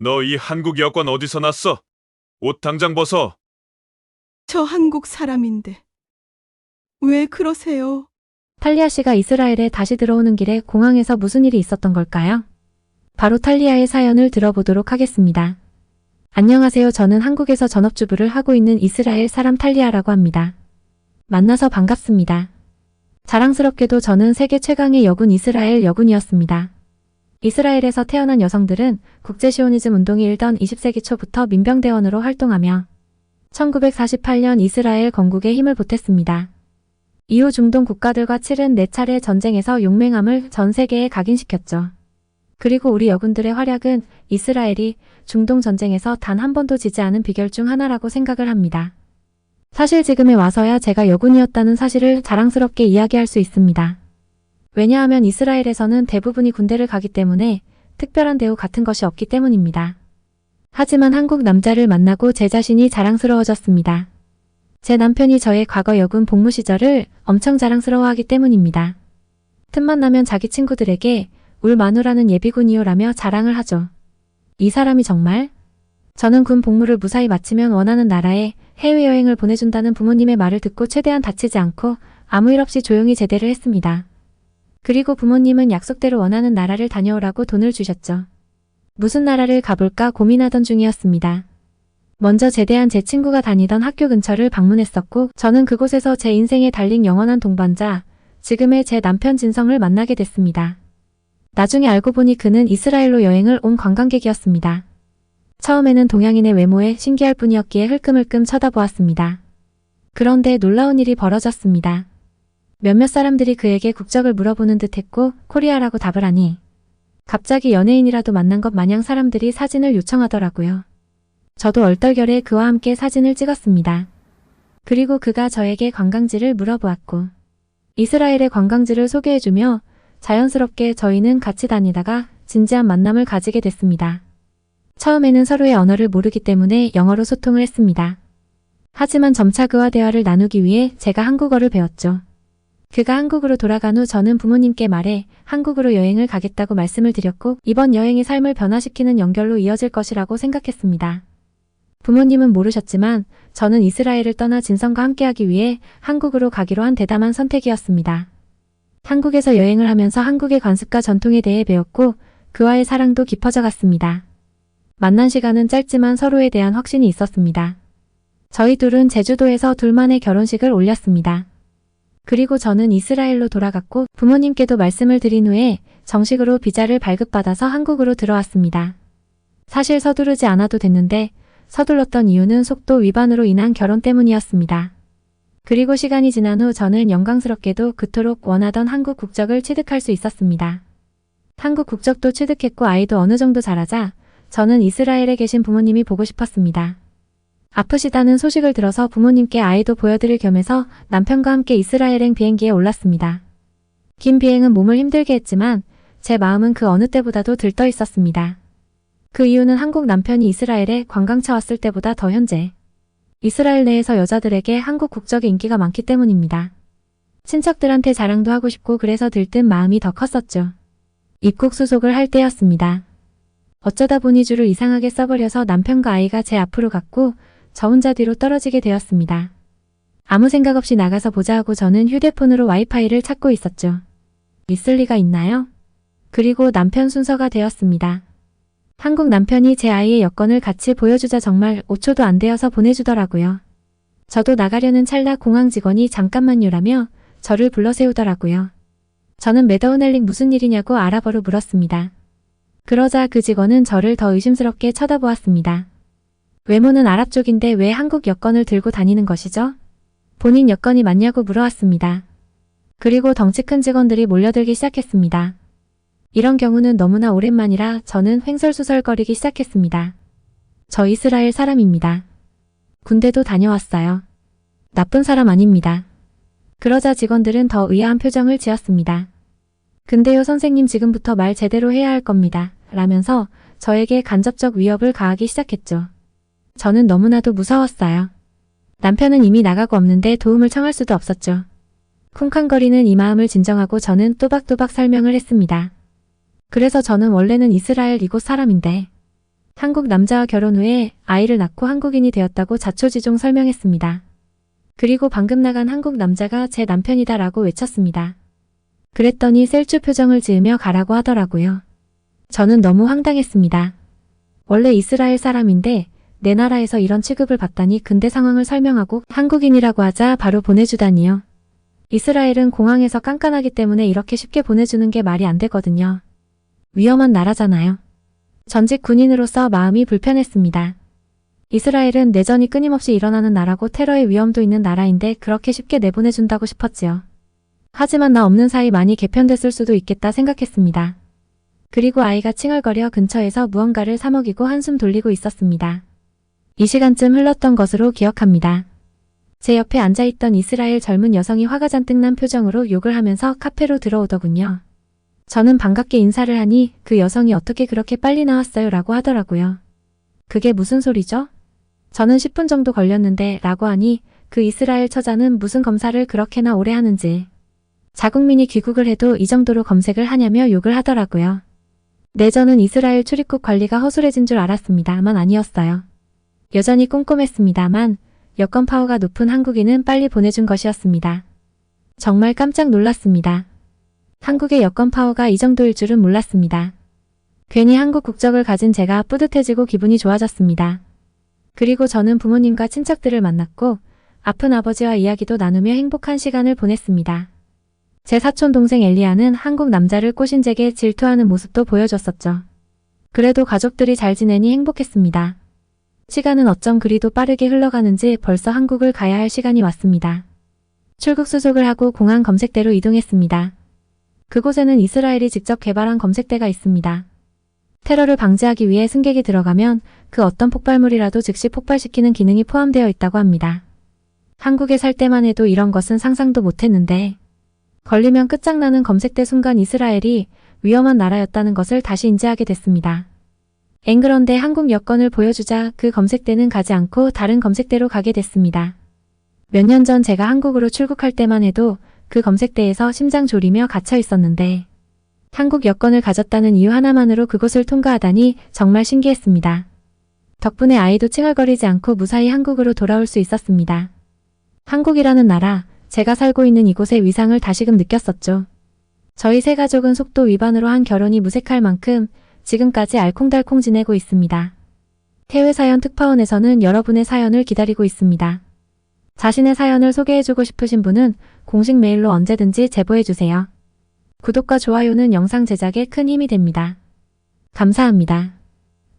너 이 한국 여권 어디서 났어? 옷 당장 벗어. 저 한국 사람인데. 왜 그러세요? 탈리아 씨가 이스라엘에 다시 들어오는 길에 공항에서 무슨 일이 있었던 걸까요? 바로 탈리아의 사연을 들어보도록 하겠습니다. 안녕하세요. 저는 한국에서 전업주부를 하고 있는 이스라엘 사람 탈리아라고 합니다. 만나서 반갑습니다. 자랑스럽게도 저는 세계 최강의 여군 이스라엘 여군이었습니다. 이스라엘에서 태어난 여성들은 국제시오니즘 운동이 일던 20세기 초부터 민병대원으로 활동하며 1948년 이스라엘 건국에 힘을 보탰습니다. 이후 중동 국가들과 치른 4차례 전쟁에서 용맹함을 전 세계에 각인시켰죠. 그리고 우리 여군들의 활약은 이스라엘이 중동 전쟁에서 단 한 번도 지지 않은 비결 중 하나라고 생각을 합니다. 사실 지금에 와서야 제가 여군이었다는 사실을 자랑스럽게 이야기할 수 있습니다. 왜냐하면 이스라엘에서는 대부분이 군대를 가기 때문에 특별한 대우 같은 것이 없기 때문입니다. 하지만 한국 남자를 만나고 제 자신이 자랑스러워졌습니다. 제 남편이 저의 과거 여군 복무 시절을 엄청 자랑스러워하기 때문입니다. 틈만 나면 자기 친구들에게 울 마누라는 예비군이요 라며 자랑을 하죠. 이 사람이 정말? 저는 군 복무를 무사히 마치면 원하는 나라에 해외여행을 보내준다는 부모님의 말을 듣고 최대한 다치지 않고 아무 일 없이 조용히 제대를 했습니다. 그리고 부모님은 약속대로 원하는 나라를 다녀오라고 돈을 주셨죠. 무슨 나라를 가볼까 고민하던 중이었습니다. 먼저 제대한 제 친구가 다니던 학교 근처를 방문했었고 저는 그곳에서 제 인생의 달린 영원한 동반자, 지금의 제 남편 진성을 만나게 됐습니다. 나중에 알고 보니 그는 이스라엘로 여행을 온 관광객이었습니다. 처음에는 동양인의 외모에 신기할 뿐이었기에 흘끔흘끔 쳐다보았습니다. 그런데 놀라운 일이 벌어졌습니다. 몇몇 사람들이 그에게 국적을 물어보는 듯 했고 코리아라고 답을 하니 갑자기 연예인이라도 만난 것 마냥 사람들이 사진을 요청하더라고요. 저도 얼떨결에 그와 함께 사진을 찍었습니다. 그리고 그가 저에게 관광지를 물어보았고 이스라엘의 관광지를 소개해주며 자연스럽게 저희는 같이 다니다가 진지한 만남을 가지게 됐습니다. 처음에는 서로의 언어를 모르기 때문에 영어로 소통을 했습니다. 하지만 점차 그와 대화를 나누기 위해 제가 한국어를 배웠죠. 그가 한국으로 돌아간 후 저는 부모님께 말해 한국으로 여행을 가겠다고 말씀을 드렸고 이번 여행이 삶을 변화시키는 연결로 이어질 것이라고 생각했습니다. 부모님은 모르셨지만 저는 이스라엘을 떠나 진성과 함께하기 위해 한국으로 가기로 한 대담한 선택이었습니다. 한국에서 여행을 하면서 한국의 관습과 전통에 대해 배웠고 그와의 사랑도 깊어져 갔습니다. 만난 시간은 짧지만 서로에 대한 확신이 있었습니다. 저희 둘은 제주도에서 둘만의 결혼식을 올렸습니다. 그리고 저는 이스라엘로 돌아갔고 부모님께도 말씀을 드린 후에 정식으로 비자를 발급받아서 한국으로 들어왔습니다. 사실 서두르지 않아도 됐는데 서둘렀던 이유는 속도 위반으로 인한 결혼 때문이었습니다. 그리고 시간이 지난 후 저는 영광스럽게도 그토록 원하던 한국 국적을 취득할 수 있었습니다. 한국 국적도 취득했고 아이도 어느 정도 자라자 저는 이스라엘에 계신 부모님이 보고 싶었습니다. 아프시다는 소식을 들어서 부모님께 아이도 보여드릴 겸해서 남편과 함께 이스라엘행 비행기에 올랐습니다. 긴 비행은 몸을 힘들게 했지만 제 마음은 그 어느 때보다도 들떠 있었습니다. 그 이유는 한국 남편이 이스라엘에 관광차 왔을 때보다 더 현재 이스라엘 내에서 여자들에게 한국 국적의 인기가 많기 때문입니다. 친척들한테 자랑도 하고 싶고 그래서 들뜬 마음이 더 컸었죠. 입국 수속을 할 때였습니다. 어쩌다 보니 줄을 이상하게 써버려서 남편과 아이가 제 앞으로 갔고 저 혼자 뒤로 떨어지게 되었습니다. 아무 생각 없이 나가서 보자 하고 저는 휴대폰으로 와이파이를 찾고 있었죠. 있을 리가 있나요? 그리고 남편 순서가 되었습니다. 한국 남편이 제 아이의 여권을 같이 보여주자 정말 5초도 안 되어서 보내주더라고요. 저도 나가려는 찰나 공항 직원이 잠깐만요라며 저를 불러 세우더라고요. 저는 매더우넬링 무슨 일이냐고 아랍어로 물었습니다. 그러자 그 직원은 저를 더 의심스럽게 쳐다보았습니다. 외모는 아랍 쪽인데 왜 한국 여권을 들고 다니는 것이죠? 본인 여권이 맞냐고 물어왔습니다. 그리고 덩치 큰 직원들이 몰려들기 시작했습니다. 이런 경우는 너무나 오랜만이라 저는 횡설수설거리기 시작했습니다. 저 이스라엘 사람입니다. 군대도 다녀왔어요. 나쁜 사람 아닙니다. 그러자 직원들은 더 의아한 표정을 지었습니다. 근데요 선생님 지금부터 말 제대로 해야 할 겁니다. 라면서 저에게 간접적 위협을 가하기 시작했죠. 저는 너무나도 무서웠어요. 남편은 이미 나가고 없는데 도움을 청할 수도 없었죠. 쿵쾅거리는 이 마음을 진정하고 저는 또박또박 설명을 했습니다. 그래서 저는 원래는 이스라엘 이곳 사람인데 한국 남자와 결혼 후에 아이를 낳고 한국인이 되었다고 자초지종 설명했습니다. 그리고 방금 나간 한국 남자가 제 남편이다라고 외쳤습니다. 그랬더니 셀주 표정을 지으며 가라고 하더라고요. 저는 너무 황당했습니다. 원래 이스라엘 사람인데 내 나라에서 이런 취급을 받다니 근데 상황을 설명하고 한국인이라고 하자 바로 보내주다니요. 이스라엘은 공항에서 깐깐하기 때문에 이렇게 쉽게 보내주는 게 말이 안 되거든요. 위험한 나라잖아요. 전직 군인으로서 마음이 불편했습니다. 이스라엘은 내전이 끊임없이 일어나는 나라고 테러의 위험도 있는 나라인데 그렇게 쉽게 내보내준다고 싶었지요. 하지만 나 없는 사이 많이 개편됐을 수도 있겠다 생각했습니다. 그리고 아이가 칭얼거려 근처에서 무언가를 사먹이고 한숨 돌리고 있었습니다. 이 시간쯤 흘렀던 것으로 기억합니다. 제 옆에 앉아있던 이스라엘 젊은 여성이 화가 잔뜩 난 표정으로 욕을 하면서 카페로 들어오더군요. 저는 반갑게 인사를 하니 그 여성이 어떻게 그렇게 빨리 나왔어요? 라고 하더라고요. 그게 무슨 소리죠? 저는 10분 정도 걸렸는데 라고 하니 그 이스라엘 처자는 무슨 검사를 그렇게나 오래 하는지 자국민이 귀국을 해도 이 정도로 검색을 하냐며 욕을 하더라고요. 네, 저는 이스라엘 출입국 관리가 허술해진 줄 알았습니다만 아니었어요. 여전히 꼼꼼했습니다만 여권 파워가 높은 한국인은 빨리 보내준 것이었습니다. 정말 깜짝 놀랐습니다. 한국의 여권 파워가 이 정도일 줄은 몰랐습니다. 괜히 한국 국적을 가진 제가 뿌듯해지고 기분이 좋아졌습니다. 그리고 저는 부모님과 친척들을 만났고 아픈 아버지와 이야기도 나누며 행복한 시간을 보냈습니다. 제 사촌 동생 엘리아는 한국 남자를 꼬신 제게 질투하는 모습도 보여줬었죠. 그래도 가족들이 잘 지내니 행복했습니다. 시간은 어쩜 그리도 빠르게 흘러가는지 벌써 한국을 가야 할 시간이 왔습니다. 출국 수속을 하고 공항 검색대로 이동했습니다. 그곳에는 이스라엘이 직접 개발한 검색대가 있습니다. 테러를 방지하기 위해 승객이 들어가면 그 어떤 폭발물이라도 즉시 폭발시키는 기능이 포함되어 있다고 합니다. 한국에 살 때만 해도 이런 것은 상상도 못했는데 걸리면 끝장나는 검색대 순간 이스라엘이 위험한 나라였다는 것을 다시 인지하게 됐습니다. 그런데 한국 여권을 보여주자 그 검색대는 가지 않고 다른 검색대로 가게 됐습니다. 몇 년 전 제가 한국으로 출국할 때만 해도 그 검색대에서 심장 졸이며 갇혀 있었는데 한국 여권을 가졌다는 이유 하나만으로 그곳을 통과하다니 정말 신기했습니다. 덕분에 아이도 칭얼거리지 않고 무사히 한국으로 돌아올 수 있었습니다. 한국이라는 나라, 제가 살고 있는 이곳의 위상을 다시금 느꼈었죠. 저희 세 가족은 속도 위반으로 한 결혼이 무색할 만큼 지금까지 알콩달콩 지내고 있습니다. 해외사연 특파원에서는 여러분의 사연을 기다리고 있습니다. 자신의 사연을 소개해주고 싶으신 분은 공식 메일로 언제든지 제보해주세요. 구독과 좋아요는 영상 제작에 큰 힘이 됩니다. 감사합니다.